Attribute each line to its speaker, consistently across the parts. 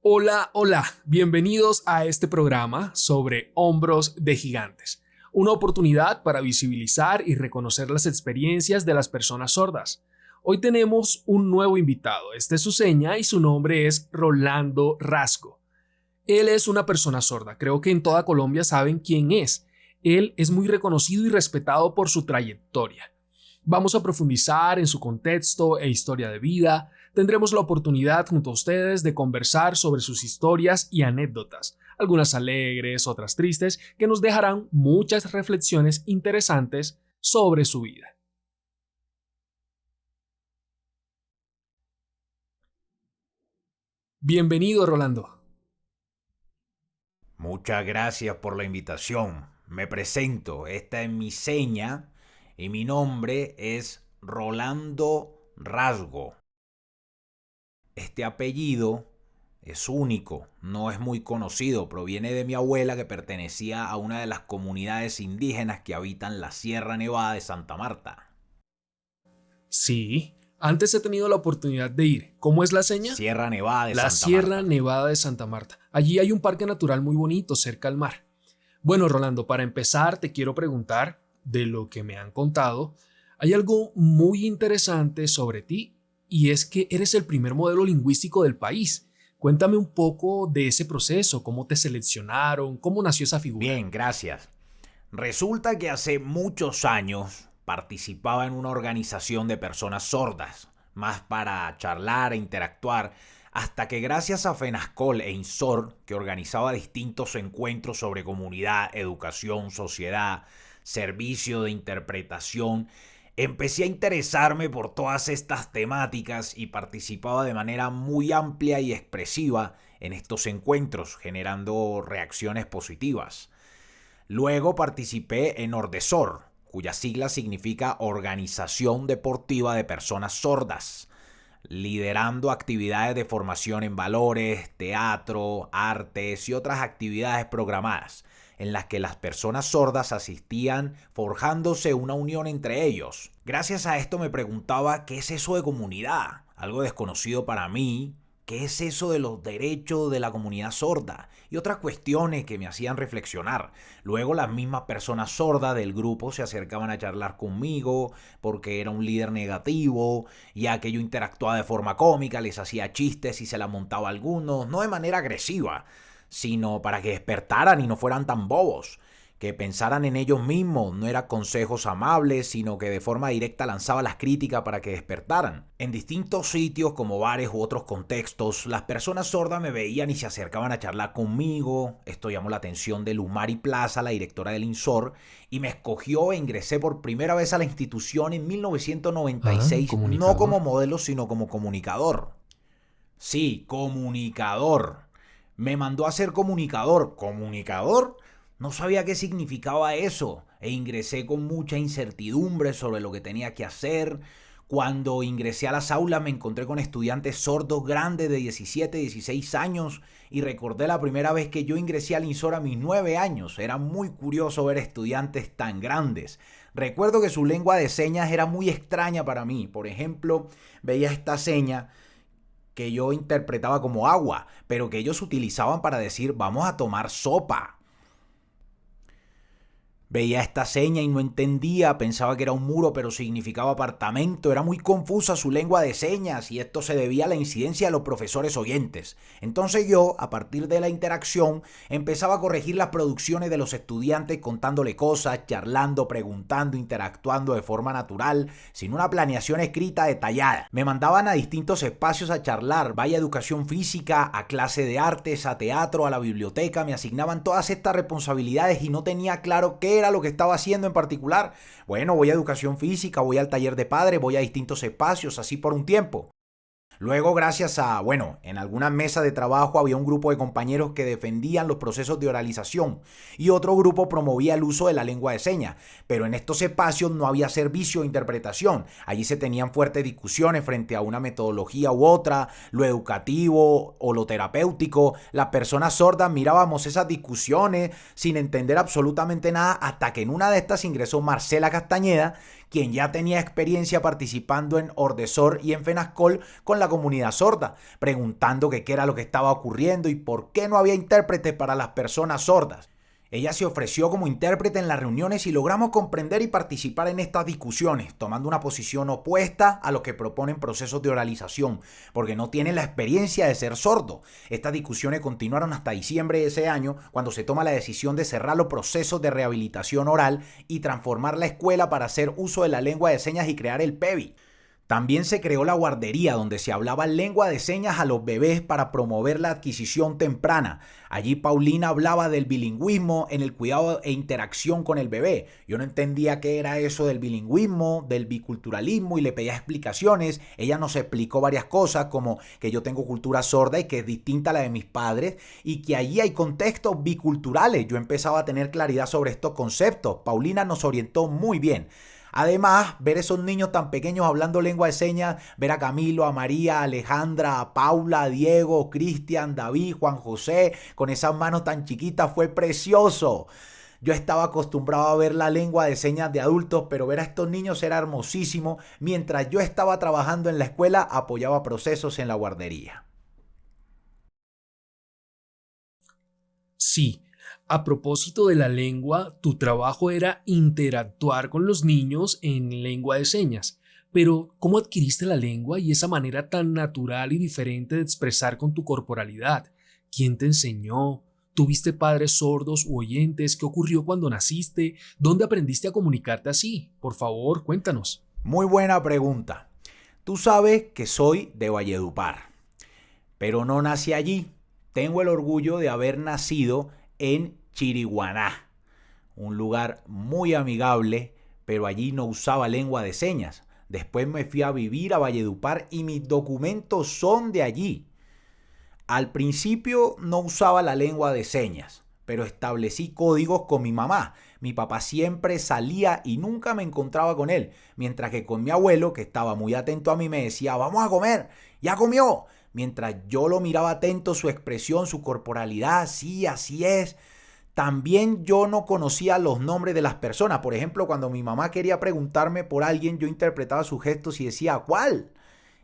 Speaker 1: Hola, hola, bienvenidos a este programa sobre hombros de gigantes, una oportunidad para visibilizar y reconocer las experiencias de las personas sordas. Hoy tenemos un nuevo invitado, este es su seña y su nombre es Rolando Rasgo. Él es una persona sorda, creo que en toda Colombia saben quién es. Él es muy reconocido y respetado por su trayectoria. Vamos a profundizar en su contexto e historia de vida. Tendremos la oportunidad junto a ustedes de conversar sobre sus historias y anécdotas, algunas alegres, otras tristes, que nos dejarán muchas reflexiones interesantes sobre su vida. Bienvenido, Rolando.
Speaker 2: Muchas gracias por la invitación. Me presento, esta es mi seña y mi nombre es Rolando Rasgo. Este apellido es único, no es muy conocido, proviene de mi abuela que pertenecía a una de las comunidades indígenas que habitan la Sierra Nevada de Santa Marta.
Speaker 1: Sí, antes he tenido la oportunidad de ir. ¿Cómo es la seña?
Speaker 2: Sierra Nevada de
Speaker 1: La
Speaker 2: Santa
Speaker 1: Sierra
Speaker 2: Marta.
Speaker 1: Nevada de Santa Marta. Allí hay un parque natural muy bonito cerca al mar. Bueno, Rolando, para empezar te quiero preguntar, de lo que me han contado, hay algo muy interesante sobre ti y es que eres el primer modelo lingüístico del país. Cuéntame un poco de ese proceso, cómo te seleccionaron, cómo nació esa figura.
Speaker 2: Bien, gracias. Resulta que hace muchos años participaba en una organización de personas sordas, más para charlar e interactuar, hasta que gracias a FENASCOL e INSOR, que organizaba distintos encuentros sobre comunidad, educación, sociedad, servicio de interpretación, empecé a interesarme por todas estas temáticas y participaba de manera muy amplia y expresiva en estos encuentros, generando reacciones positivas. Luego participé en Ordesor, cuya sigla significa Organización Deportiva de Personas Sordas, liderando actividades de formación en valores, teatro, artes y otras actividades programadas, en las que las personas sordas asistían forjándose una unión entre ellos. Gracias a esto me preguntaba qué es eso de comunidad, algo desconocido para mí. ¿Qué es eso de los derechos de la comunidad sorda? Y otras cuestiones que me hacían reflexionar. Luego las mismas personas sordas del grupo se acercaban a charlar conmigo porque era un líder negativo, ya que yo interactuaba de forma cómica, les hacía chistes y se la montaba a algunos, no de manera agresiva, sino para que despertaran y no fueran tan bobos, que pensaran en ellos mismos, no eran consejos amables, sino que de forma directa lanzaba las críticas para que despertaran. En distintos sitios como bares u otros contextos, las personas sordas me veían y se acercaban a charlar conmigo. Esto llamó la atención de Lumari Plaza, la directora del INSOR, y me escogió e ingresé por primera vez a la institución en
Speaker 1: Ah,
Speaker 2: 1996, no como
Speaker 1: comunicador.
Speaker 2: modelo, sino como comunicador. Sí, comunicador. Me mandó a ser comunicador. ¿Comunicador? No sabía qué significaba eso e ingresé con mucha incertidumbre sobre lo que tenía que hacer. Cuando ingresé a las aulas me encontré con estudiantes sordos grandes de 17, 16 años y recordé la primera vez que yo ingresé al INSOR a mis 9 años. Era muy curioso ver estudiantes tan grandes. Recuerdo que su lengua de señas era muy extraña para mí. Por ejemplo, veía esta seña que yo interpretaba como agua, pero que ellos utilizaban para decir vamos a tomar sopa. Veía esta seña y no entendía, pensaba que era un muro pero significaba apartamento, era muy confusa su lengua de señas y esto se debía a la incidencia de los profesores oyentes. Entonces yo, a partir de la interacción, empezaba a corregir las producciones de los estudiantes contándole cosas, charlando, preguntando, interactuando de forma natural, sin una planeación escrita detallada. Me mandaban a distintos espacios a charlar, vaya educación física, a clase de artes, a teatro, a la biblioteca, me asignaban todas estas responsabilidades y no tenía claro qué era lo que estaba haciendo en particular. Bueno, voy a educación física, voy al taller de padre, voy a distintos espacios, así por un tiempo. Luego, gracias a, bueno, en algunas mesas de trabajo había un grupo de compañeros que defendían los procesos de oralización y otro grupo promovía el uso de la lengua de señas, pero en estos espacios no había servicio de interpretación. Allí se tenían fuertes discusiones frente a una metodología u otra, lo educativo o lo terapéutico. Las personas sordas mirábamos esas discusiones sin entender absolutamente nada hasta que en una de estas ingresó Marcela Castañeda, quien ya tenía experiencia participando en Ordesor y en FENASCOL con la comunidad sorda, preguntando qué era lo que estaba ocurriendo y por qué no había intérpretes para las personas sordas. Ella se ofreció como intérprete en las reuniones y logramos comprender y participar en estas discusiones, tomando una posición opuesta a los que proponen procesos de oralización, porque no tienen la experiencia de ser sordo. Estas discusiones continuaron hasta diciembre de ese año, cuando se toma la decisión de cerrar los procesos de rehabilitación oral y transformar la escuela para hacer uso de la lengua de señas y crear el PEVI. También se creó la guardería, donde se hablaba lengua de señas a los bebés para promover la adquisición temprana. Allí Paulina hablaba del bilingüismo en el cuidado e interacción con el bebé. Yo no entendía qué era eso del bilingüismo, del biculturalismo, y le pedía explicaciones. Ella nos explicó varias cosas, como que yo tengo cultura sorda y que es distinta a la de mis padres, y que allí hay contextos biculturales. Yo empezaba a tener claridad sobre estos conceptos. Paulina nos orientó muy bien. Además, ver esos niños tan pequeños hablando lengua de señas, ver a Camilo, a María, a Alejandra, a Paula, a Diego, Cristian, David, Juan José, con esas manos tan chiquitas, fue precioso. Yo estaba acostumbrado a ver la lengua de señas de adultos, pero ver a estos niños era hermosísimo. Mientras yo estaba trabajando en la escuela, apoyaba procesos en la guardería.
Speaker 1: Sí. A propósito de la lengua, tu trabajo era interactuar con los niños en lengua de señas. Pero, ¿cómo adquiriste la lengua y esa manera tan natural y diferente de expresar con tu corporalidad? ¿Quién te enseñó? ¿Tuviste padres sordos u oyentes? ¿Qué ocurrió cuando naciste? ¿Dónde aprendiste a comunicarte así? Por favor, cuéntanos.
Speaker 2: Muy buena pregunta. Tú sabes que soy de Valledupar, pero no nací allí. Tengo el orgullo de haber nacido en Chiriguaná, un lugar muy amigable, pero allí no usaba lengua de señas. Después me fui a vivir a Valledupar y mis documentos son de allí. Al principio no usaba la lengua de señas, pero establecí códigos con mi mamá. Mi papá siempre salía y nunca me encontraba con él, mientras que con mi abuelo, que estaba muy atento a mí, me decía, vamos a comer, ya comió. Mientras yo lo miraba atento, su expresión, su corporalidad, sí, así es. También yo no conocía los nombres de las personas. Por ejemplo, cuando mi mamá quería preguntarme por alguien, yo interpretaba sus gestos y decía, ¿cuál?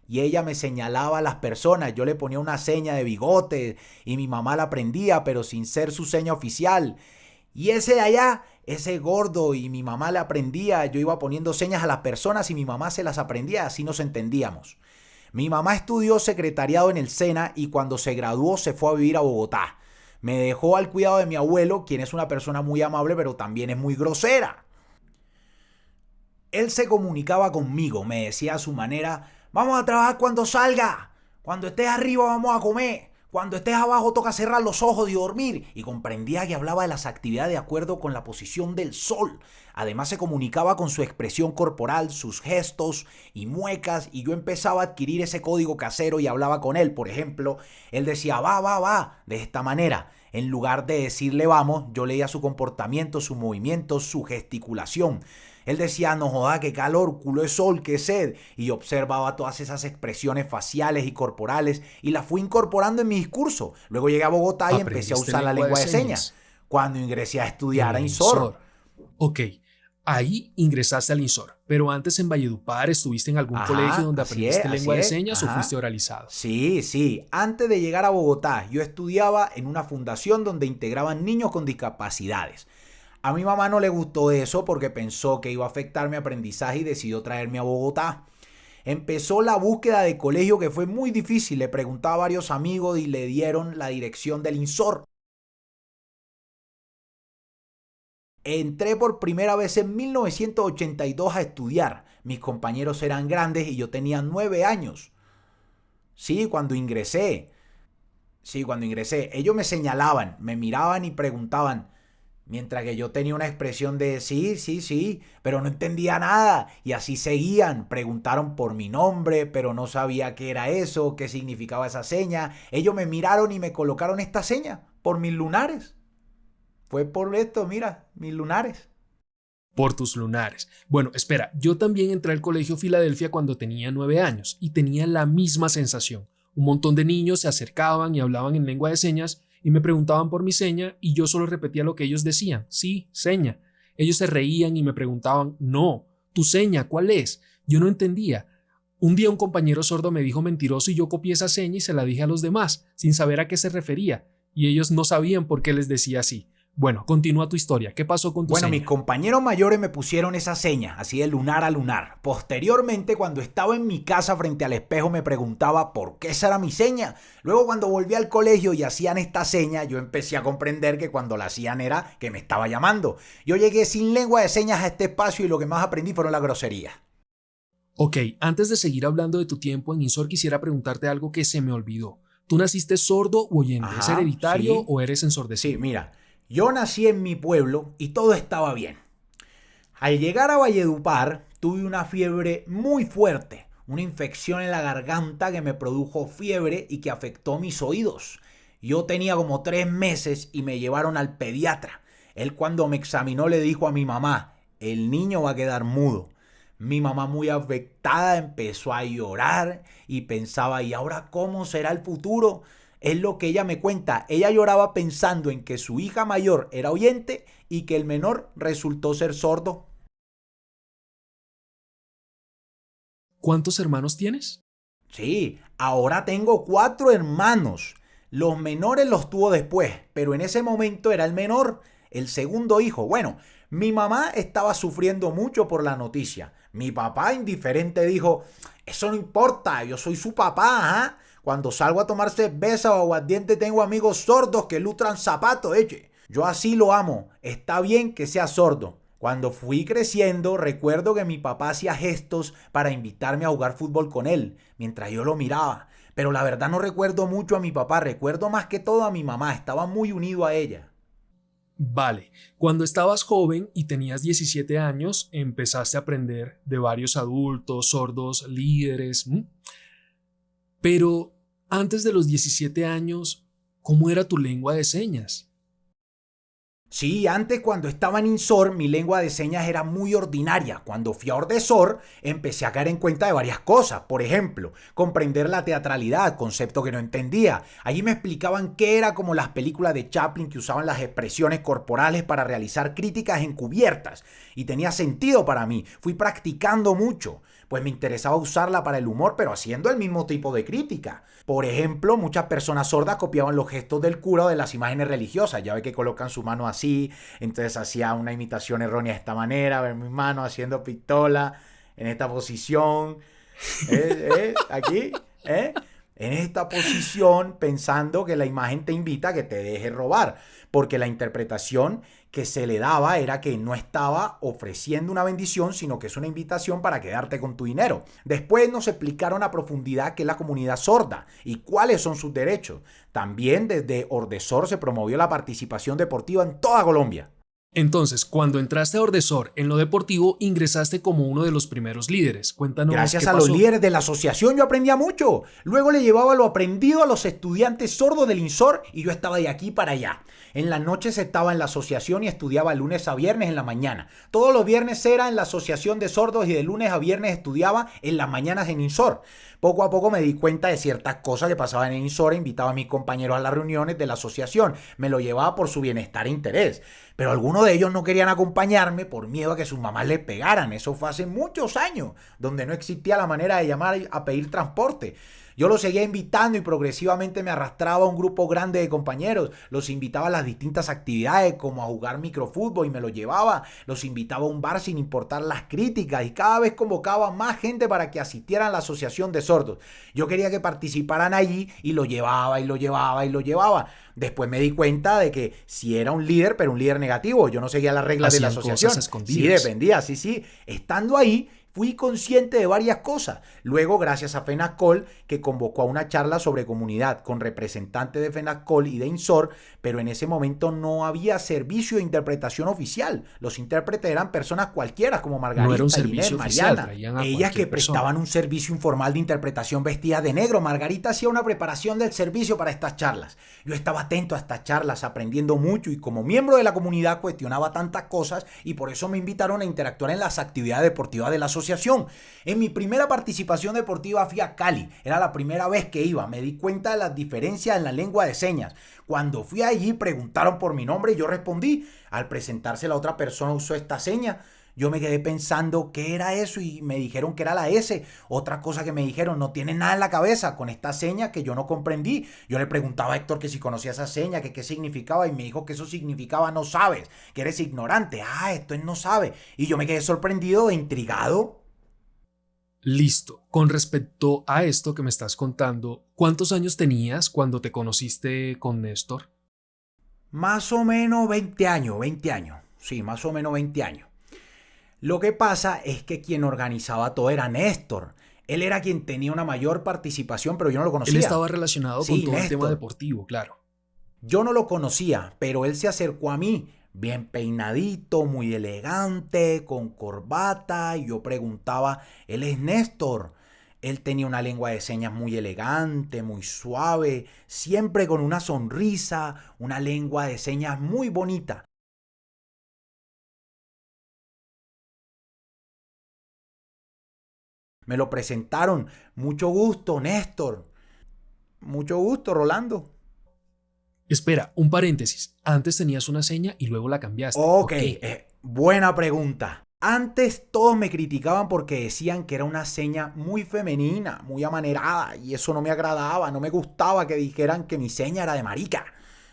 Speaker 2: Y ella me señalaba a las personas. Yo le ponía una seña de bigote y mi mamá la aprendía, pero sin ser su seña oficial. Y ese de allá, ese gordo, y mi mamá le aprendía. Yo iba poniendo señas a las personas y mi mamá se las aprendía, así nos entendíamos. Mi mamá estudió secretariado en el SENA y cuando se graduó se fue a vivir a Bogotá. Me dejó al cuidado de mi abuelo, quien es una persona muy amable, pero también es muy grosera. Él se comunicaba conmigo, me decía a su manera, vamos a trabajar cuando salga, cuando estés arriba vamos a comer, cuando estés abajo toca cerrar los ojos y dormir. Y comprendía que hablaba de las actividades de acuerdo con la posición del sol. Además se comunicaba con su expresión corporal, sus gestos y muecas, y yo empezaba a adquirir ese código casero y hablaba con él. Por ejemplo, él decía va, de esta manera. En lugar de decirle vamos, yo leía su comportamiento, sus movimientos, su gesticulación. Él decía, no joda, qué calor, culo de sol, qué sed. Y yo observaba todas esas expresiones faciales y corporales y las fui incorporando en mi discurso. Luego llegué a Bogotá y empecé a usar la lengua de señas. Cuando ingresé a estudiar a INSOR.
Speaker 1: Ok, ahí ingresaste al INSOR, pero antes en Valledupar estuviste en algún colegio donde aprendiste lengua de señas o fuiste oralizado.
Speaker 2: Sí. Antes de llegar a Bogotá, yo estudiaba en una fundación donde integraban niños con discapacidades. A mi mamá no le gustó eso porque pensó que iba a afectar mi aprendizaje y decidió traerme a Bogotá. Empezó la búsqueda de colegio que fue muy difícil. Le preguntaba a varios amigos y le dieron la dirección del INSOR. Entré por primera vez en 1982 a estudiar. Mis compañeros eran grandes y yo tenía 9 años. Sí, cuando ingresé. Ellos me señalaban, me miraban y preguntaban, mientras que yo tenía una expresión de sí, pero no entendía nada. Y así seguían. Preguntaron por mi nombre, pero no sabía qué era eso, qué significaba esa seña. Ellos me miraron y me colocaron esta seña por mis lunares. Fue por esto, mira, mis lunares.
Speaker 1: Por tus lunares. Bueno, espera, yo también entré al Colegio Filadelfia cuando tenía 9 años y tenía la misma sensación. Un montón de niños se acercaban y hablaban en lengua de señas y me preguntaban por mi seña y yo solo repetía lo que ellos decían. Sí, seña. Ellos se reían y me preguntaban, no, ¿Tu seña cuál es? Yo no entendía. Un día un compañero sordo me dijo mentiroso y yo copié esa seña y se la dije a los demás, sin saber a qué se refería, y ellos no sabían por qué les decía así. Bueno, continúa tu historia. ¿Qué pasó con tu
Speaker 2: Bueno,
Speaker 1: seña?
Speaker 2: mis compañeros mayores me pusieron esa seña, así de lunar a lunar. Posteriormente, cuando estaba en mi casa frente al espejo, me preguntaba por qué esa era mi seña. Luego, cuando volví al colegio y hacían esta seña, yo empecé a comprender que cuando la hacían era que me estaba llamando. Yo llegué sin lengua de señas a este espacio y lo que más aprendí fueron las groserías.
Speaker 1: Ok, antes de seguir hablando de tu tiempo en INSOR, quisiera preguntarte algo que se me olvidó. ¿Tú naciste sordo o oyente? ¿Es
Speaker 2: Ajá,
Speaker 1: hereditario
Speaker 2: sí.
Speaker 1: o eres
Speaker 2: Sí,
Speaker 1: ensordecido?
Speaker 2: mira, yo nací en mi pueblo y todo estaba bien. Al llegar a Valledupar, tuve una fiebre muy fuerte, una infección en la garganta que me produjo fiebre y que afectó mis oídos. Yo tenía como 3 meses y me llevaron al pediatra. Él cuando me examinó le dijo a mi mamá, el niño va a quedar mudo. Mi mamá muy afectada empezó a llorar y pensaba, ¿y ahora cómo será el futuro? Es lo que ella me cuenta. Ella lloraba pensando en que su hija mayor era oyente y que el menor resultó ser sordo.
Speaker 1: ¿Cuántos hermanos tienes?
Speaker 2: Sí, ahora tengo 4 hermanos. Los menores los tuvo después, pero en ese momento era el menor, el segundo hijo. Bueno, mi mamá estaba sufriendo mucho por la noticia. Mi papá indiferente dijo, eso no importa, yo soy su papá, ¿ah? Cuando salgo a tomar cerveza o aguardiente tengo amigos sordos que lustran zapatos, eche. Yo así lo amo, está bien que sea sordo. Cuando fui creciendo, recuerdo que mi papá hacía gestos para invitarme a jugar fútbol con él, mientras yo lo miraba. Pero la verdad no recuerdo mucho a mi papá, recuerdo más que todo a mi mamá, estaba muy unido a ella.
Speaker 1: Vale, cuando estabas joven y tenías 17 años, empezaste a aprender de varios adultos, sordos, líderes. Pero antes de los 17 años, ¿cómo era tu lengua de señas?
Speaker 2: Sí, antes cuando estaba en INSOR mi lengua de señas era muy ordinaria. Cuando fui a Ordesor empecé a caer en cuenta de varias cosas. Por ejemplo, comprender la teatralidad, concepto que no entendía. Allí me explicaban qué era como las películas de Chaplin que usaban las expresiones corporales para realizar críticas encubiertas. Y tenía sentido para mí. Fui practicando mucho. Pues me interesaba usarla para el humor, pero haciendo el mismo tipo de crítica. Por ejemplo, muchas personas sordas copiaban los gestos del cura o de las imágenes religiosas. Ya ve que colocan su mano así, entonces hacía una imitación errónea de esta manera, ver mis manos haciendo pistola en esta posición, aquí, en esta posición, pensando que la imagen te invita a que te deje robar, porque la interpretación que se le daba era que no estaba ofreciendo una bendición, sino que es una invitación para quedarte con tu dinero. Después nos explicaron a profundidad qué es la comunidad sorda y cuáles son sus derechos. También desde Ordesor se promovió la participación deportiva en toda Colombia.
Speaker 1: Entonces, cuando entraste a Ordesor en lo deportivo, ingresaste como uno de los primeros líderes. Cuéntanos qué
Speaker 2: Gracias a los
Speaker 1: pasó.
Speaker 2: líderes de la asociación yo aprendía mucho. Luego le llevaba lo aprendido a los estudiantes sordos del INSOR y yo estaba de aquí para allá. En las noches estaba en la asociación y estudiaba lunes a viernes en la mañana. Todos los viernes era en la asociación de sordos y de lunes a viernes estudiaba en las mañanas en INSOR. Poco a poco me di cuenta de ciertas cosas que pasaban en INSOR e invitaba a mis compañeros a las reuniones de la asociación. Me lo llevaba por su bienestar e interés. Pero algunos de ellos no querían acompañarme por miedo a que sus mamás les pegaran. Eso fue hace muchos años, donde no existía la manera de llamar a pedir transporte. Yo los seguía invitando y progresivamente me arrastraba a un grupo grande de compañeros. Los invitaba a las distintas actividades como a jugar microfútbol y me los llevaba. Los invitaba a un bar sin importar las críticas y cada vez convocaba más gente para que asistieran a la asociación de sordos. Yo quería que participaran allí y lo llevaba y lo llevaba y lo llevaba. Después me di cuenta de que si era un líder, pero un líder negativo. Yo no seguía las reglas de la
Speaker 1: Hacían
Speaker 2: asociación.
Speaker 1: cosas
Speaker 2: Sí,
Speaker 1: escondidas.
Speaker 2: dependía, sí. Estando ahí, fui consciente de varias cosas. Luego, gracias a FENASCOL, que convocó a una charla sobre comunidad con representantes de FENASCOL y de INSOR, pero en ese momento no había servicio de interpretación oficial. Los intérpretes eran personas cualquiera, como
Speaker 1: No era un
Speaker 2: Margarita, Ginette,
Speaker 1: servicio oficial,
Speaker 2: Mariana.
Speaker 1: traían a
Speaker 2: Ellas que
Speaker 1: cualquier persona.
Speaker 2: prestaban un servicio informal de interpretación vestidas de negro. Margarita hacía una preparación del servicio para estas charlas. Yo estaba atento a estas charlas, aprendiendo mucho y como miembro de la comunidad cuestionaba tantas cosas y por eso me invitaron a interactuar en las actividades deportivas de la asociación. En mi primera participación deportiva fui a Cali. Era la primera vez que iba. Me di cuenta de las diferencias en la lengua de señas. Cuando fui allí preguntaron por mi nombre y yo respondí. Al presentarse la otra persona usó esta seña. Yo me quedé pensando qué era eso y me dijeron que era la S. Otra cosa que me dijeron, no tiene nada en la cabeza con esta seña que yo no comprendí. Yo le preguntaba a Héctor que si conocía esa seña, que qué significaba y me dijo que eso significaba no sabes, que eres ignorante. Ah, esto él no sabe. Y yo me quedé sorprendido e intrigado.
Speaker 1: Listo. Con respecto a esto que me estás contando, ¿cuántos años tenías cuando te conociste con Néstor?
Speaker 2: Más o menos 20 años, 20 años. Sí, más o menos 20 años. Lo que pasa es que quien organizaba todo era Néstor. Él era quien tenía una mayor participación, pero yo no lo
Speaker 1: Él
Speaker 2: conocía.
Speaker 1: estaba relacionado con
Speaker 2: Sí,
Speaker 1: todo el tema
Speaker 2: Néstor.
Speaker 1: deportivo, claro.
Speaker 2: Yo no lo conocía, pero él se acercó a mí, bien peinadito, muy elegante, con corbata, y yo preguntaba, él es Néstor. Él tenía una lengua de señas muy elegante, muy suave, siempre con una sonrisa, una lengua de señas muy bonita. Me lo presentaron. Mucho gusto, Néstor. Mucho gusto, Rolando.
Speaker 1: Espera, un paréntesis. Antes tenías una seña y luego la cambiaste.
Speaker 2: Ok,
Speaker 1: ¿Por qué?
Speaker 2: buena pregunta. Antes todos me criticaban porque decían que era una seña muy femenina, muy amanerada, y eso no me agradaba, no me gustaba que dijeran que mi seña era de marica.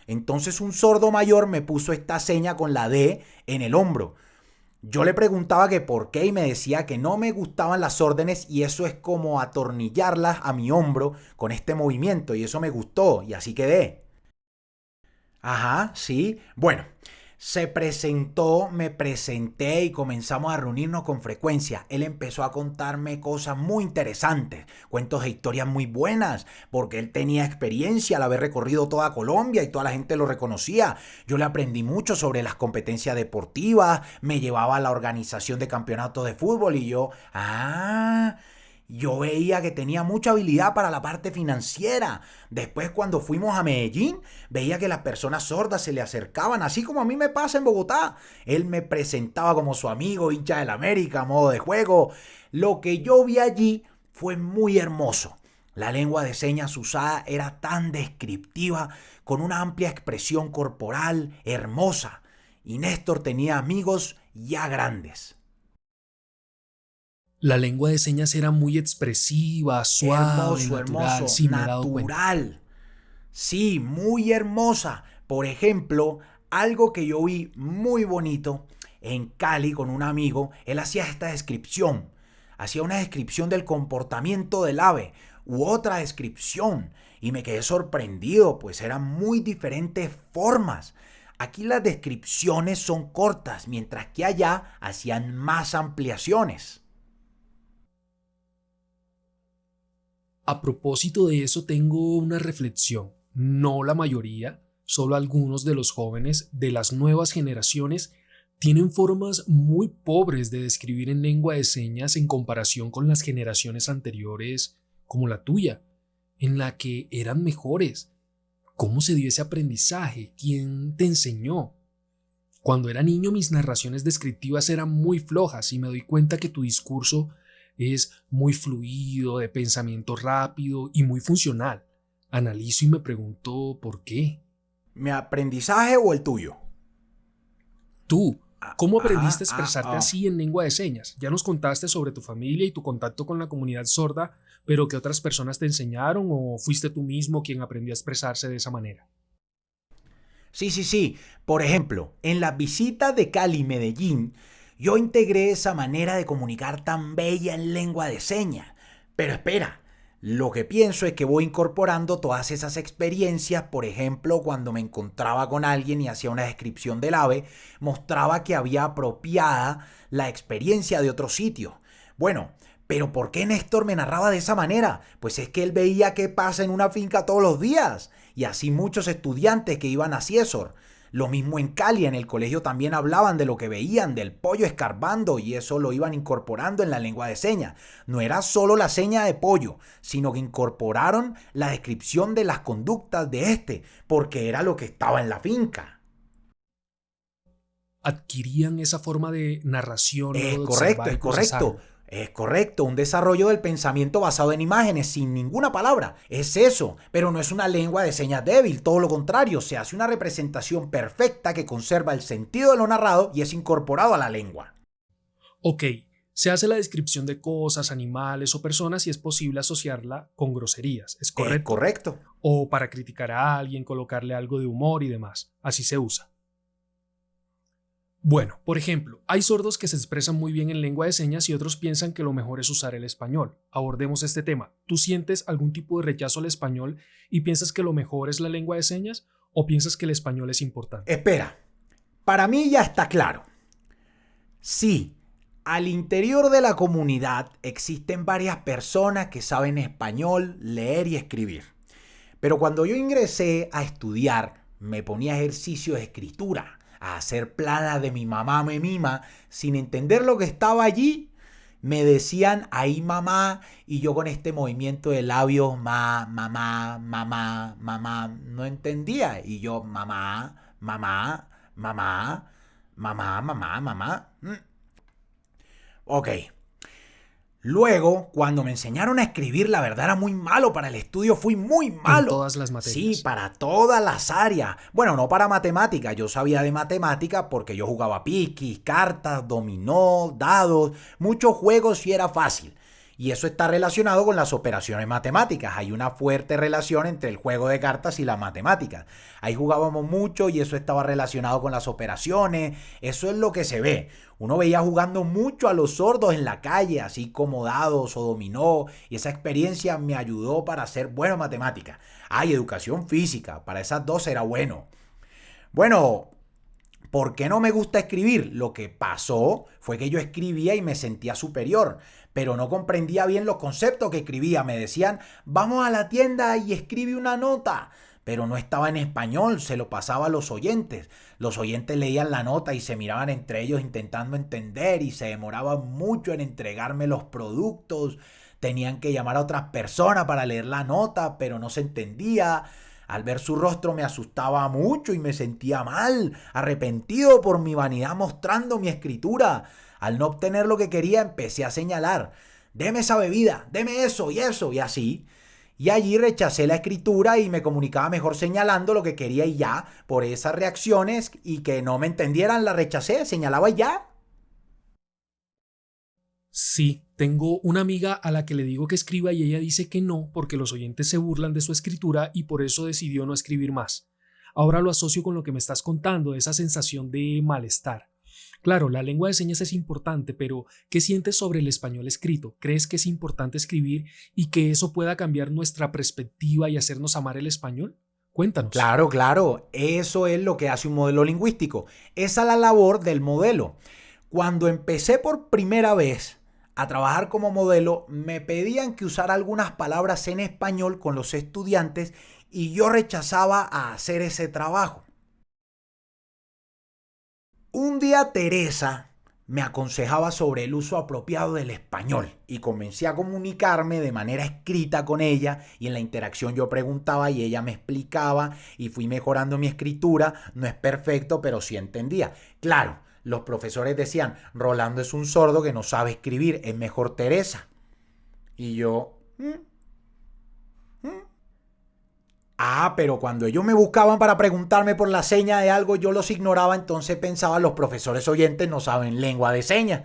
Speaker 2: Entonces un sordo mayor me puso esta seña con la D en el hombro. Yo le preguntaba que por qué y me decía que no me gustaban las órdenes y eso es como atornillarlas a mi hombro con este movimiento y eso me gustó y así quedé. Ajá, sí. Bueno, se presentó, me presenté y comenzamos a reunirnos con frecuencia. Él empezó a contarme cosas muy interesantes, cuentos de historias muy buenas, porque él tenía experiencia al haber recorrido toda Colombia y toda la gente lo reconocía. Yo le aprendí mucho sobre las competencias deportivas, me llevaba a la organización de campeonatos de fútbol y yo veía que tenía mucha habilidad para la parte financiera. Después cuando fuimos a Medellín, veía que las personas sordas se le acercaban, así como a mí me pasa en Bogotá. Él me presentaba como su amigo, hincha del América, modo de juego. Lo que yo vi allí fue muy hermoso. La lengua de señas usada era tan descriptiva, con una amplia expresión corporal hermosa. Y Néstor tenía amigos ya grandes.
Speaker 1: La lengua de señas era muy expresiva, suave,
Speaker 2: Hermoso,
Speaker 1: natural.
Speaker 2: hermoso,
Speaker 1: Sí, me he dado cuenta.
Speaker 2: natural. Sí, muy hermosa. Por ejemplo, algo que yo vi muy bonito en Cali con un amigo, él hacía esta descripción. Hacía una descripción del comportamiento del ave u otra descripción y me quedé sorprendido, pues eran muy diferentes formas. Aquí las descripciones son cortas, mientras que allá hacían más ampliaciones.
Speaker 1: A propósito de eso, tengo una reflexión. No la mayoría, solo algunos de los jóvenes de las nuevas generaciones tienen formas muy pobres de describir en lengua de señas en comparación con las generaciones anteriores, como la tuya, en la que eran mejores. ¿Cómo se dio ese aprendizaje? ¿Quién te enseñó? Cuando era niño mis narraciones descriptivas eran muy flojas y me doy cuenta que tu discurso es muy fluido, de pensamiento rápido y muy funcional. Analizo y me pregunto ¿por qué?
Speaker 2: ¿Mi aprendizaje o el tuyo?
Speaker 1: Tú, ¿cómo aprendiste
Speaker 2: Ajá,
Speaker 1: a expresarte así en lengua de señas? Ya nos contaste sobre tu familia y tu contacto con la comunidad sorda, pero ¿qué otras personas te enseñaron o fuiste tú mismo quien aprendió a expresarse de esa manera?
Speaker 2: Sí. Por ejemplo, en las visitas de Cali y Medellín, yo integré esa manera de comunicar tan bella en lengua de señas. Pero espera, lo que pienso es que voy incorporando todas esas experiencias. Por ejemplo, cuando me encontraba con alguien y hacía una descripción del ave, mostraba que había apropiada la experiencia de otro sitio. Bueno, pero ¿por qué Néstor me narraba de esa manera? Pues es que él veía qué pasa en una finca todos los días. Y así muchos estudiantes que iban a Ciesor. Lo mismo en Cali, en el colegio también hablaban de lo que veían, del pollo escarbando y eso lo iban incorporando en la lengua de señas. No era solo la seña de pollo, sino que incorporaron la descripción de las conductas de este, porque era lo que estaba en la finca.
Speaker 1: ¿Adquirían esa forma de narración luego
Speaker 2: Es
Speaker 1: de
Speaker 2: correcto,
Speaker 1: observar y
Speaker 2: es correcto.
Speaker 1: procesarla?
Speaker 2: Es correcto, un desarrollo del pensamiento basado en imágenes, sin ninguna palabra. Es eso, pero no es una lengua de señas débil, todo lo contrario, se hace una representación perfecta que conserva el sentido de lo narrado y es incorporado a la lengua.
Speaker 1: Ok, se hace la descripción de cosas, animales o personas y es posible asociarla con groserías, ¿es
Speaker 2: Es
Speaker 1: correcto?
Speaker 2: correcto.
Speaker 1: O para criticar a alguien, colocarle algo de humor y demás. Así se usa. Bueno, por ejemplo, hay sordos que se expresan muy bien en lengua de señas y otros piensan que lo mejor es usar el español. Abordemos este tema. ¿Tú sientes algún tipo de rechazo al español y piensas que lo mejor es la lengua de señas o piensas que el español es importante?
Speaker 2: Espera, para mí ya está claro. Sí, al interior de la comunidad existen varias personas que saben español, leer y escribir. Pero cuando yo ingresé a estudiar, me ponía ejercicios de escritura, a hacer planas de mi mamá me mima, sin entender lo que estaba allí. Me decían ahí mamá y yo con este movimiento de labios, mamá, mamá, mamá, no entendía. Y yo mamá, mamá, mamá, mamá, mamá, mamá. Ok. Luego, cuando me enseñaron a escribir, la verdad era muy malo para el estudio, fui muy
Speaker 1: En
Speaker 2: malo.
Speaker 1: todas las
Speaker 2: Sí,
Speaker 1: materias.
Speaker 2: para todas las áreas. Bueno, no para matemáticas, yo sabía de matemáticas porque yo jugaba piquis, cartas, dominó, dados, muchos juegos y era fácil. Y eso está relacionado con las operaciones matemáticas. Hay una fuerte relación entre el juego de cartas y las matemáticas. Ahí jugábamos mucho y eso estaba relacionado con las operaciones. Eso es lo que se ve. Uno veía jugando mucho a los sordos en la calle, así como dados o dominó, y esa experiencia me ayudó para ser bueno en matemáticas. Y educación física, para esas dos era bueno. Bueno, ¿por qué no me gusta escribir? Lo que pasó fue que yo escribía y me sentía superior, pero no comprendía bien los conceptos que escribía. Me decían, vamos a la tienda y escribe una nota. Pero no estaba en español, se lo pasaba a los oyentes. Los oyentes leían la nota y se miraban entre ellos intentando entender y se demoraban mucho en entregarme los productos. Tenían que llamar a otras personas para leer la nota, pero no se entendía. Al ver su rostro me asustaba mucho y me sentía mal, arrepentido por mi vanidad mostrando mi escritura. Al no obtener lo que quería empecé a señalar, deme esa bebida, deme eso y así. Y allí rechacé la escritura y me comunicaba mejor señalando lo que quería y ya. Por esas reacciones y que no me entendieran la rechacé, señalaba y ya.
Speaker 1: Sí, tengo una amiga a la que le digo que escriba y ella dice que no porque los oyentes se burlan de su escritura y por eso decidió no escribir más. Ahora lo asocio con lo que me estás contando, esa sensación de malestar. Claro, la lengua de señas es importante, pero ¿qué sientes sobre el español escrito? ¿Crees que es importante escribir y que eso pueda cambiar nuestra perspectiva y hacernos amar el español? Cuéntanos.
Speaker 2: Claro, claro, eso es lo que hace un modelo lingüístico. Esa es la labor del modelo. Cuando empecé por primera vez a trabajar como modelo, me pedían que usara algunas palabras en español con los estudiantes y yo rechazaba a hacer ese trabajo. Un día Teresa me aconsejaba sobre el uso apropiado del español y comencé a comunicarme de manera escrita con ella y en la interacción yo preguntaba y ella me explicaba y fui mejorando mi escritura. No es perfecto, pero sí entendía. Claro, los profesores decían, Rolando es un sordo que no sabe escribir, es mejor Teresa. Y yo, pero cuando ellos me buscaban para preguntarme por la seña de algo, yo los ignoraba, entonces pensaba los profesores oyentes no saben lengua de señas.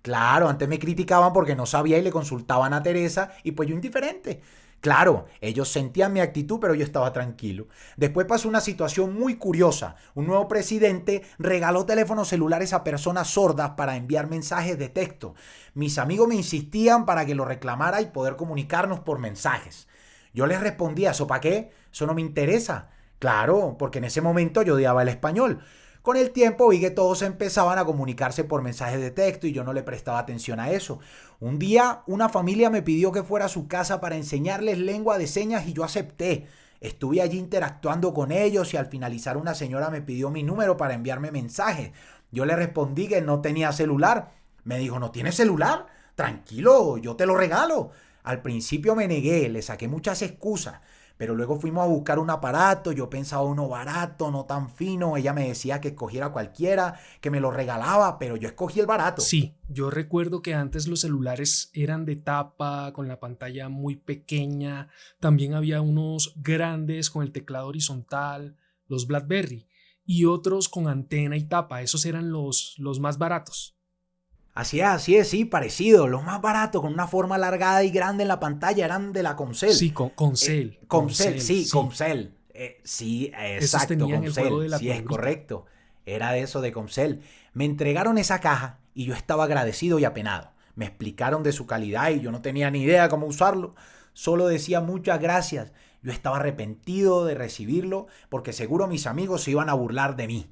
Speaker 2: Claro, antes me criticaban porque no sabía y le consultaban a Teresa y pues yo indiferente. Claro, ellos sentían mi actitud, pero yo estaba tranquilo. Después pasó una situación muy curiosa. Un nuevo presidente regaló teléfonos celulares a personas sordas para enviar mensajes de texto. Mis amigos me insistían para que lo reclamara y poder comunicarnos por mensajes. Yo les respondía, ¿eso para qué? Eso no me interesa. Claro, porque en ese momento yo odiaba el español. Con el tiempo vi que todos empezaban a comunicarse por mensajes de texto y yo no le prestaba atención a eso. Un día una familia me pidió que fuera a su casa para enseñarles lengua de señas y yo acepté. Estuve allí interactuando con ellos y al finalizar una señora me pidió mi número para enviarme mensajes. Yo le respondí que no tenía celular. Me dijo, ¿no tienes celular? Tranquilo, yo te lo regalo. Al principio me negué, le saqué muchas excusas, pero luego fuimos a buscar un aparato, yo pensaba uno barato, no tan fino, ella me decía que escogiera cualquiera, que me lo regalaba, pero yo escogí el barato.
Speaker 1: Sí, yo recuerdo que antes los celulares eran de tapa, con la pantalla muy pequeña, también había unos grandes con el teclado horizontal, los BlackBerry, y otros con antena y tapa, esos eran los más baratos.
Speaker 2: Así es, sí, parecido. Los más baratos, con una forma alargada y grande en la pantalla, eran de la Comcel.
Speaker 1: Sí, Concel.
Speaker 2: Comcel, sí,
Speaker 1: Sí.
Speaker 2: Comcel. Sí,
Speaker 1: Esos
Speaker 2: exacto,
Speaker 1: tenían el juego
Speaker 2: Comcel.
Speaker 1: de la
Speaker 2: Sí, es
Speaker 1: culebrita.
Speaker 2: correcto. Era de eso de Comcel. Me entregaron esa caja y yo estaba agradecido y apenado. Me explicaron de su calidad y yo no tenía ni idea cómo usarlo. Solo decía muchas gracias. Yo estaba arrepentido de recibirlo porque seguro mis amigos se iban a burlar de mí.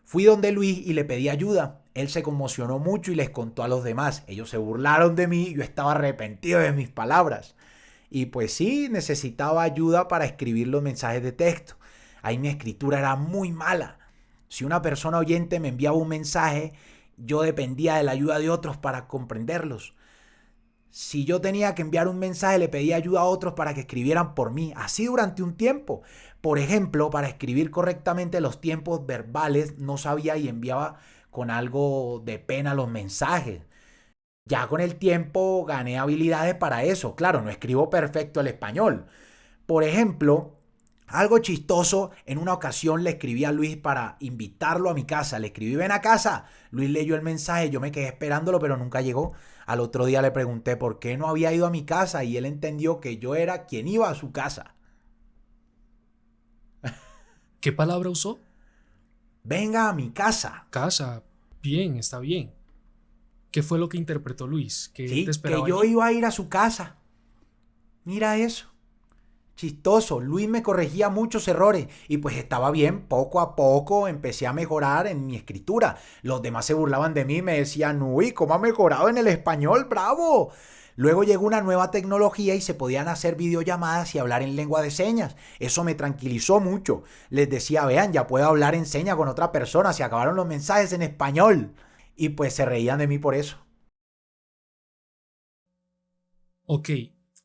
Speaker 2: Fui donde Luis y le pedí ayuda. Él se conmocionó mucho y les contó a los demás. Ellos se burlaron de mí, yo estaba arrepentido de mis palabras. Y pues sí, necesitaba ayuda para escribir los mensajes de texto. Ahí mi escritura era muy mala. Si una persona oyente me enviaba un mensaje, yo dependía de la ayuda de otros para comprenderlos. Si yo tenía que enviar un mensaje, le pedía ayuda a otros para que escribieran por mí. Así durante un tiempo. Por ejemplo, para escribir correctamente los tiempos verbales, no sabía y enviaba con algo de pena los mensajes. Ya con el tiempo gané habilidades para eso. Claro, no escribo perfecto el español. Por ejemplo, algo chistoso, en una ocasión le escribí a Luis para invitarlo a mi casa. Le escribí, ven a casa. Luis leyó el mensaje, yo me quedé esperándolo, pero nunca llegó. Al otro día le pregunté por qué no había ido a mi casa y él entendió que yo era quien iba a su casa.
Speaker 1: ¿Qué palabra usó?
Speaker 2: Venga a mi casa.
Speaker 1: Casa. Bien, está bien. ¿Qué fue lo que interpretó Luis? ¿Que él te
Speaker 2: Sí, que
Speaker 1: esperaba
Speaker 2: yo
Speaker 1: allí?
Speaker 2: iba a ir a su casa. Mira eso. Chistoso, Luis me corregía muchos errores y pues estaba bien, poco a poco empecé a mejorar en mi escritura. Los demás se burlaban de mí y me decían, uy, ¿cómo ha mejorado en el español? ¡Bravo! Luego llegó una nueva tecnología y se podían hacer videollamadas y hablar en lengua de señas. Eso me tranquilizó mucho. Les decía, vean, ya puedo hablar en señas con otra persona, se acabaron los mensajes en español. Y pues se reían de mí por eso.
Speaker 1: Ok,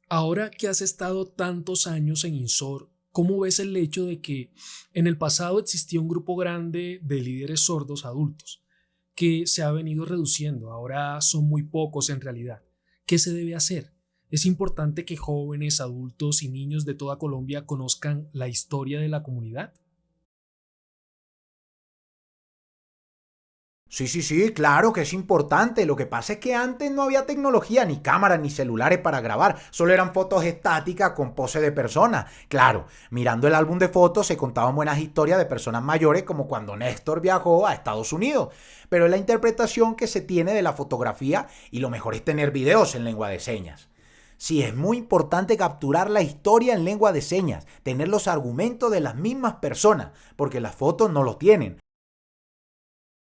Speaker 1: ahora que has estado tantos años en INSOR, ¿cómo ves el hecho de que en el pasado existía un grupo grande de líderes sordos adultos que se ha venido reduciendo? Ahora son muy pocos en realidad. ¿Qué se debe hacer? Es importante que jóvenes, adultos y niños de toda Colombia conozcan la historia de la comunidad.
Speaker 2: Sí, claro que es importante. Lo que pasa es que antes no había tecnología, ni cámaras, ni celulares para grabar. Solo eran fotos estáticas con pose de personas. Claro, mirando el álbum de fotos se contaban buenas historias de personas mayores como cuando Néstor viajó a Estados Unidos. Pero es la interpretación que se tiene de la fotografía y lo mejor es tener videos en lengua de señas. Sí, es muy importante capturar la historia en lengua de señas, tener los argumentos de las mismas personas, porque las fotos no los tienen.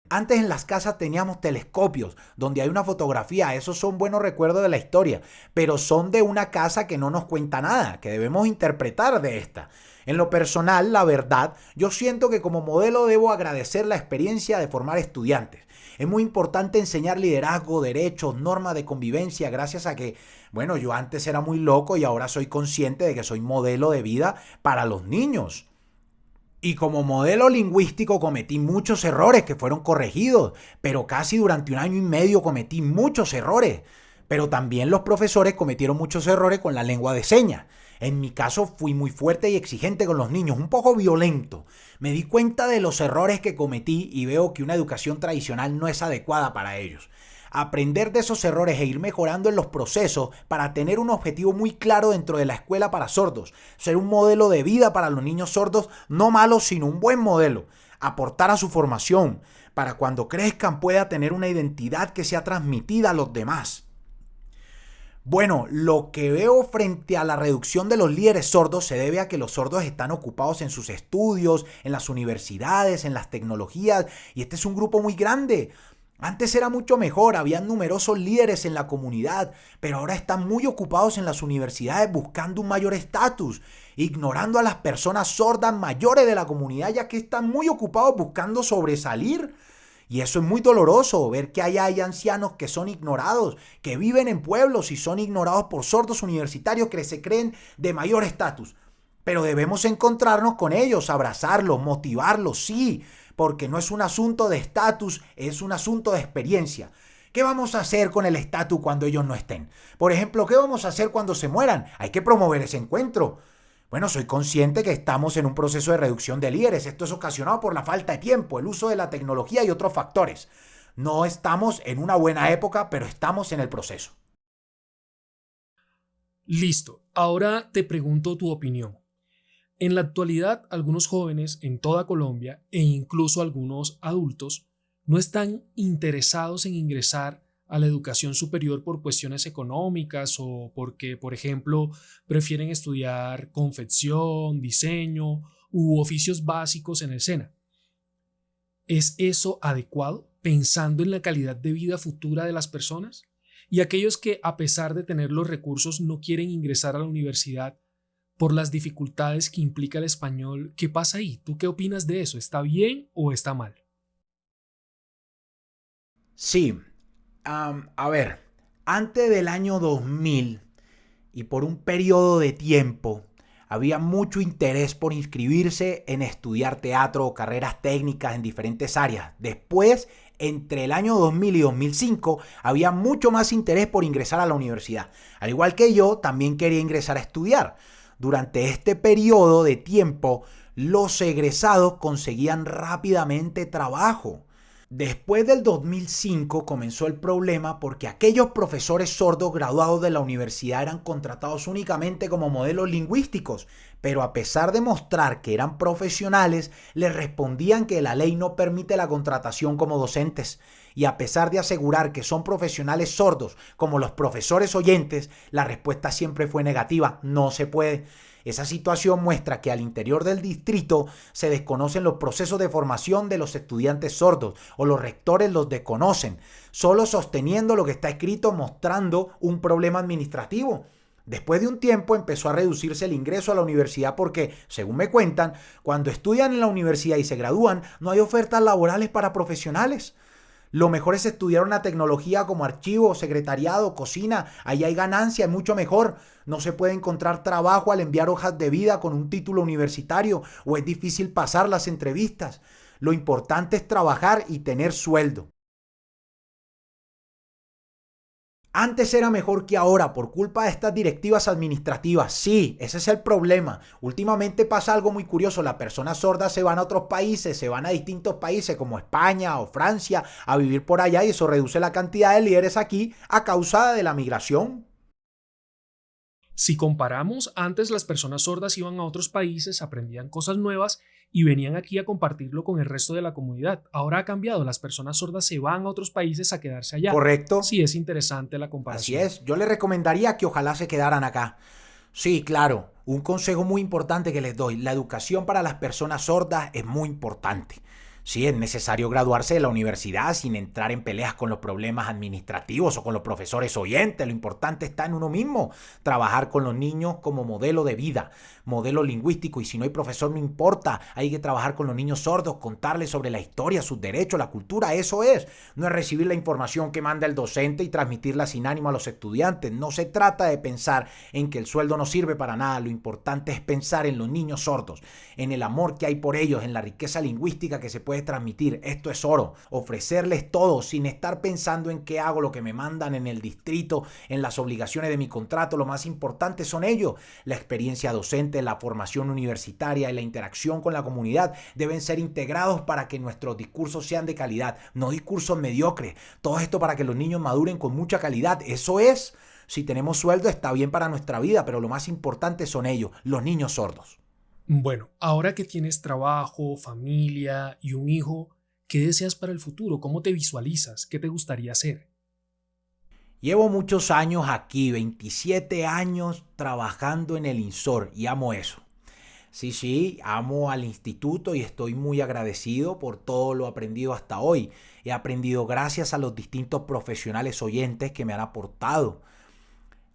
Speaker 2: Antes en las casas teníamos telescopios donde hay una fotografía, esos son buenos recuerdos de la historia, pero son de una casa que no nos cuenta nada, que debemos interpretar de esta. En lo personal, la verdad, yo siento que como modelo debo agradecer la experiencia de formar estudiantes. Es muy importante enseñar liderazgo, derechos, normas de convivencia, gracias a que, bueno, yo antes era muy loco y ahora soy consciente de que soy modelo de vida para los niños. Y como modelo lingüístico cometí muchos errores que fueron corregidos, pero casi durante un año y medio cometí muchos errores. Pero también los profesores cometieron muchos errores con la lengua de señas. En mi caso fui muy fuerte y exigente con los niños, un poco violento. Me di cuenta de los errores que cometí y veo que una educación tradicional no es adecuada para ellos. Aprender de esos errores e ir mejorando en los procesos para tener un objetivo muy claro dentro de la escuela para sordos. Ser un modelo de vida para los niños sordos, no malo, sino un buen modelo. Aportar a su formación para cuando crezcan pueda tener una identidad que sea transmitida a los demás. Bueno, lo que veo frente a la reducción de los líderes sordos se debe a que los sordos están ocupados en sus estudios, en las universidades, en las tecnologías, y este es un grupo muy grande. Antes era mucho mejor, había numerosos líderes en la comunidad, pero ahora están muy ocupados en las universidades buscando un mayor estatus, ignorando a las personas sordas mayores de la comunidad, ya que están muy ocupados buscando sobresalir. Y eso es muy doloroso, ver que hay ancianos que son ignorados, que viven en pueblos y son ignorados por sordos universitarios que se creen de mayor estatus. Pero debemos encontrarnos con ellos, abrazarlos, motivarlos, sí, porque no es un asunto de estatus, es un asunto de experiencia. ¿Qué vamos a hacer con el estatus cuando ellos no estén? Por ejemplo, ¿qué vamos a hacer cuando se mueran? Hay que promover ese encuentro. Bueno, soy consciente que estamos en un proceso de reducción de líderes. Esto es ocasionado por la falta de tiempo, el uso de la tecnología y otros factores. No estamos en una buena época, pero estamos en el proceso.
Speaker 1: Listo, ahora te pregunto tu opinión. En la actualidad, algunos jóvenes en toda Colombia e incluso algunos adultos no están interesados en ingresar a la educación superior por cuestiones económicas o porque, por ejemplo, prefieren estudiar confección, diseño u oficios básicos en el SENA. ¿Es eso adecuado pensando en la calidad de vida futura de las personas? Y aquellos que, a pesar de tener los recursos, no quieren ingresar a la universidad por las dificultades que implica el español, ¿qué pasa ahí? ¿Tú qué opinas de eso? ¿Está bien o está mal?
Speaker 2: Sí, a ver, antes del año 2000 y por un periodo de tiempo había mucho interés por inscribirse en estudiar teatro o carreras técnicas en diferentes áreas. Después, entre el año 2000 y 2005, había mucho más interés por ingresar a la universidad. Al igual que yo, también quería ingresar a estudiar. Durante este periodo de tiempo, los egresados conseguían rápidamente trabajo. Después del 2005 comenzó el problema porque aquellos profesores sordos graduados de la universidad eran contratados únicamente como modelos lingüísticos, pero a pesar de mostrar que eran profesionales, les respondían que la ley no permite la contratación como docentes. Y a pesar de asegurar que son profesionales sordos como los profesores oyentes, la respuesta siempre fue negativa, no se puede. Esa situación muestra que al interior del distrito se desconocen los procesos de formación de los estudiantes sordos o los rectores los desconocen, solo sosteniendo lo que está escrito mostrando un problema administrativo. Después de un tiempo empezó a reducirse el ingreso a la universidad porque, según me cuentan, cuando estudian en la universidad y se gradúan, no hay ofertas laborales para profesionales. Lo mejor es estudiar una tecnología como archivo, secretariado, cocina. Ahí hay ganancia, es mucho mejor. No se puede encontrar trabajo al enviar hojas de vida con un título universitario o es difícil pasar las entrevistas. Lo importante es trabajar y tener sueldo. Antes era mejor que ahora por culpa de estas directivas administrativas. Sí, ese es el problema. Últimamente pasa algo muy curioso. Las personas sordas se van a otros países, se van a distintos países como España o Francia a vivir por allá y eso reduce la cantidad de líderes aquí a causa de la migración.
Speaker 1: Si comparamos, antes las personas sordas iban a otros países, aprendían cosas nuevas y venían aquí a compartirlo con el resto de la comunidad. Ahora ha cambiado, las personas sordas se van a otros países a quedarse allá.
Speaker 2: ¿Correcto?
Speaker 1: Sí, es interesante la
Speaker 2: Así
Speaker 1: comparación.
Speaker 2: es. Yo les recomendaría que ojalá se quedaran acá. Sí, claro. Un consejo muy importante que les doy. La educación para las personas sordas es muy importante. Sí, es necesario graduarse de la universidad sin entrar en peleas con los problemas administrativos o con los profesores oyentes. Lo importante está en uno mismo. Trabajar con los niños como modelo de vida, modelo lingüístico. Y si no hay profesor, no importa. Hay que trabajar con los niños sordos, contarles sobre la historia, sus derechos, la cultura. Eso es. No es recibir la información que manda el docente y transmitirla sin ánimo a los estudiantes. No se trata de pensar en que el sueldo no sirve para nada. Lo importante es pensar en los niños sordos, en el amor que hay por ellos, en la riqueza lingüística que se puede transmitir. Esto es oro. Ofrecerles todo sin estar pensando en qué hago, lo que me mandan en el distrito, en las obligaciones de mi contrato. Lo más importante son ellos. La experiencia docente, la formación universitaria y la interacción con la comunidad deben ser integrados para que nuestros discursos sean de calidad, no discursos mediocres. Todo esto para que los niños maduren con mucha calidad. Eso es. Si tenemos sueldo está bien para nuestra vida, pero lo más importante son ellos, los niños sordos.
Speaker 1: Bueno, ahora que tienes trabajo, familia y un hijo, ¿qué deseas para el futuro? ¿Cómo te visualizas? ¿Qué te gustaría hacer?
Speaker 2: Llevo muchos años aquí, 27 años trabajando en el INSOR y amo eso. Sí, sí, amo al instituto y estoy muy agradecido por todo lo aprendido hasta hoy. He aprendido gracias a los distintos profesionales oyentes que me han aportado.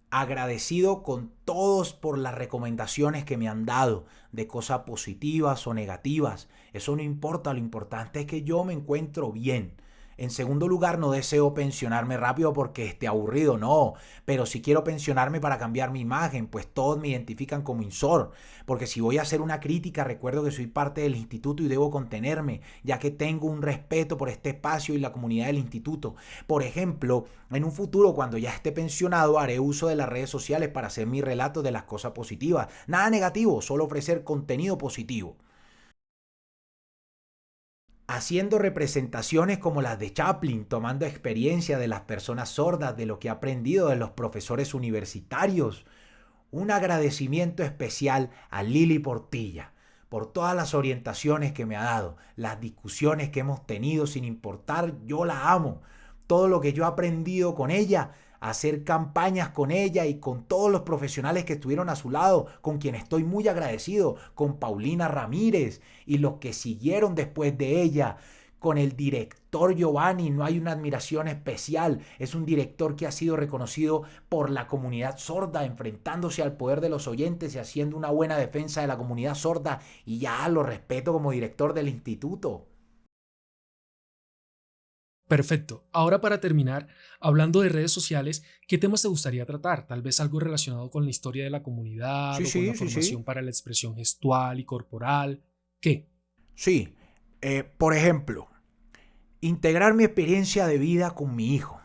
Speaker 2: Agradecido con todos por las recomendaciones que me han dado de cosas positivas o negativas. Eso no importa, lo importante es que yo me encuentro bien. En segundo lugar, no deseo pensionarme rápido porque esté aburrido, no. Pero sí quiero pensionarme para cambiar mi imagen, pues todos me identifican como Insor. Porque si voy a hacer una crítica, recuerdo que soy parte del instituto y debo contenerme, ya que tengo un respeto por este espacio y la comunidad del instituto. Por ejemplo, en un futuro, cuando ya esté pensionado, haré uso de las redes sociales para hacer mis relatos de las cosas positivas. Nada negativo, solo ofrecer contenido positivo. haciendo representaciones como las de Chaplin, tomando experiencia de las personas sordas, de lo que he aprendido de los profesores universitarios. Un agradecimiento especial a Lili Portilla por todas las orientaciones que me ha dado, las discusiones que hemos tenido sin importar, yo la amo. Todo lo que yo he aprendido con ella, hacer campañas con ella y con todos los profesionales que estuvieron a su lado, con quien estoy muy agradecido, con Paulina Ramírez y los que siguieron después de ella, con el director Giovanni. No hay una admiración especial, es un director que ha sido reconocido por la comunidad sorda, enfrentándose al poder de los oyentes y haciendo una buena defensa de la comunidad sorda, y ya lo respeto como director del instituto.
Speaker 1: Perfecto. Ahora para terminar, hablando de redes sociales, ¿qué temas te gustaría tratar? Tal vez algo relacionado con la historia de la comunidad
Speaker 2: Sí,
Speaker 1: o con la
Speaker 2: sí, sí,
Speaker 1: formación
Speaker 2: sí.
Speaker 1: para la expresión gestual y corporal. ¿Qué?
Speaker 2: Sí, por ejemplo, integrar mi experiencia de vida con mi hijo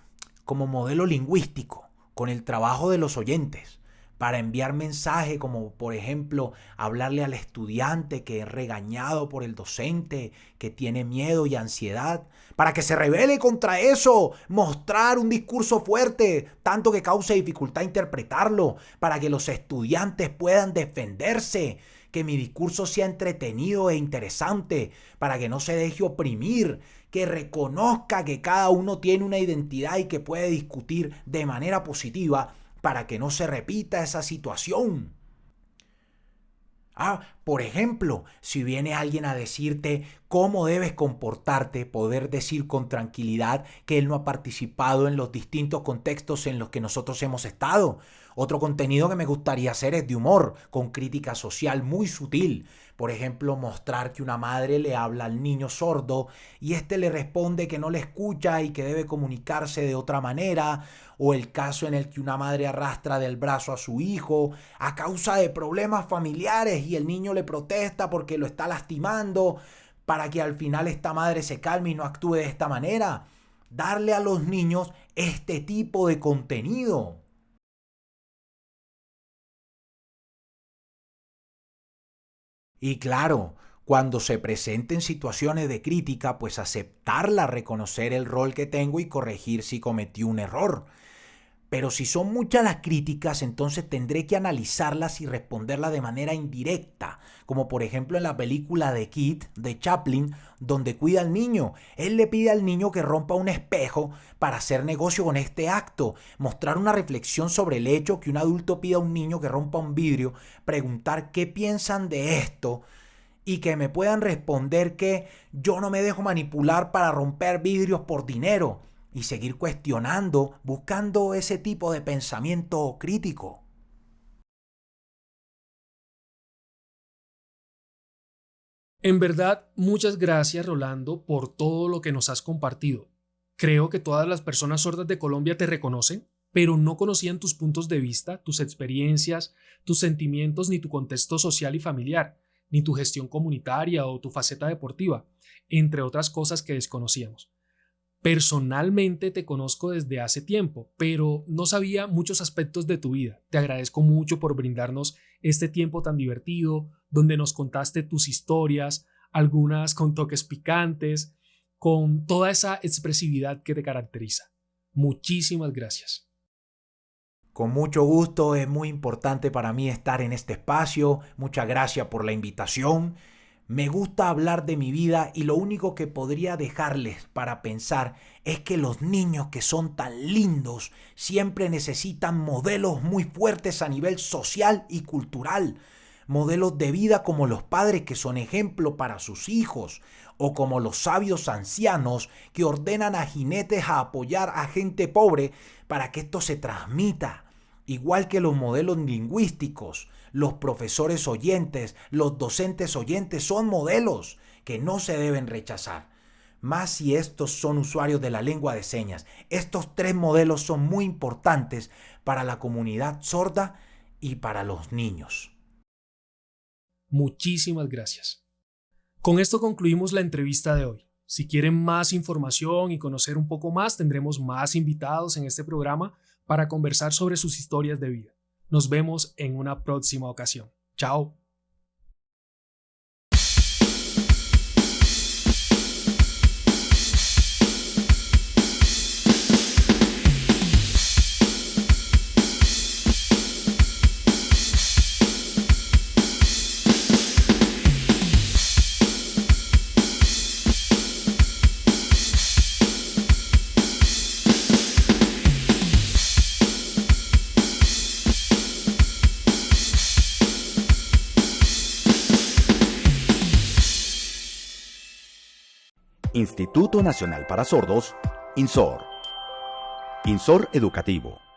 Speaker 2: como modelo lingüístico, con el trabajo de los oyentes, para enviar mensajes como, por ejemplo, hablarle al estudiante que es regañado por el docente, que tiene miedo y ansiedad, para que se rebele contra eso, mostrar un discurso fuerte, tanto que cause dificultad interpretarlo, para que los estudiantes puedan defenderse, que mi discurso sea entretenido e interesante, para que no se deje oprimir, que reconozca que cada uno tiene una identidad y que puede discutir de manera positiva para que no se repita esa situación. Por ejemplo, si viene alguien a decirte cómo debes comportarte, poder decir con tranquilidad que él no ha participado en los distintos contextos en los que nosotros hemos estado. Otro contenido que me gustaría hacer es de humor, con crítica social muy sutil. Por ejemplo, mostrar que una madre le habla al niño sordo y éste le responde que no le escucha y que debe comunicarse de otra manera, o el caso en el que una madre arrastra del brazo a su hijo a causa de problemas familiares y el niño le protesta porque lo está lastimando, para que al final esta madre se calme y no actúe de esta manera. Darle a los niños este tipo de contenido. Y claro, cuando se presenten situaciones de crítica, pues aceptarla, reconocer el rol que tengo y corregir si cometí un error. Pero si son muchas las críticas, entonces tendré que analizarlas y responderlas de manera indirecta, como por ejemplo en la película de Kid de Chaplin, donde cuida al niño. Él le pide al niño que rompa un espejo para hacer negocio con este acto, mostrar una reflexión sobre el hecho que un adulto pida a un niño que rompa un vidrio, preguntar qué piensan de esto y que me puedan responder que yo no me dejo manipular para romper vidrios por dinero, y seguir cuestionando, buscando ese tipo de pensamiento crítico.
Speaker 1: En verdad, muchas gracias, Rolando, por todo lo que nos has compartido. Creo que todas las personas sordas de Colombia te reconocen, pero no conocían tus puntos de vista, tus experiencias, tus sentimientos, ni tu contexto social y familiar, ni tu gestión comunitaria o tu faceta deportiva, entre otras cosas que desconocíamos. Personalmente te conozco desde hace tiempo, pero no sabía muchos aspectos de tu vida. Te agradezco mucho por brindarnos este tiempo tan divertido, donde nos contaste tus historias, algunas con toques picantes, con toda esa expresividad que te caracteriza. Muchísimas gracias.
Speaker 2: Con mucho gusto, es muy importante para mí estar en este espacio. Muchas gracias por la invitación. Me gusta hablar de mi vida y lo único que podría dejarles para pensar es que los niños que son tan lindos siempre necesitan modelos muy fuertes a nivel social y cultural. Modelos de vida como los padres que son ejemplo para sus hijos, o como los sabios ancianos que ordenan a jinetes a apoyar a gente pobre para que esto se transmita. Igual que los modelos lingüísticos, los profesores oyentes, los docentes oyentes son modelos que no se deben rechazar. Más si estos son usuarios de la lengua de señas. Estos tres modelos son muy importantes para la comunidad sorda y para los niños.
Speaker 1: Muchísimas gracias. Con esto concluimos la entrevista de hoy. Si quieren más información y conocer un poco más, tendremos más invitados en este programa para conversar sobre sus historias de vida. Nos vemos en una próxima ocasión. Chao.
Speaker 3: Instituto Nacional para Sordos, INSOR. INSOR Educativo.